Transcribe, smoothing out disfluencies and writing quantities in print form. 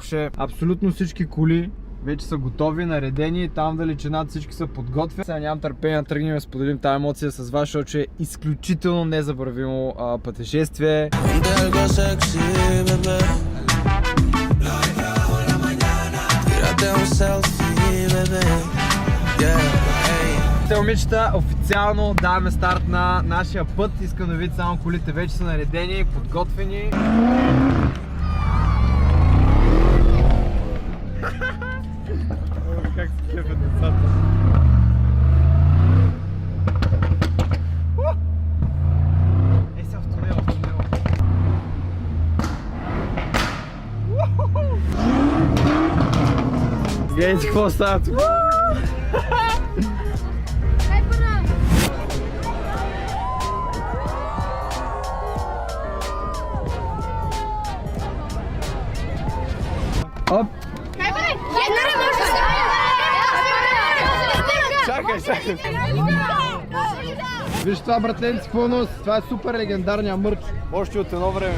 че абсолютно всички коли вече са готови, наредени, там далечината всички са подготвени. Сега нямам търпение да тръгнем да споделим тази емоция с вас, защото е изключително незабравимо пътешествие. Момичета, официално даваме старт на нашия път. Искам да видите само колите вече са наредени, подготвени. Как се кефят децата. Ей сега в тунела, Гледайте какво става тук. Оп! Чакай. Виж това, братленци, какво носи. Това е супер легендарния мърч. Още от едно време.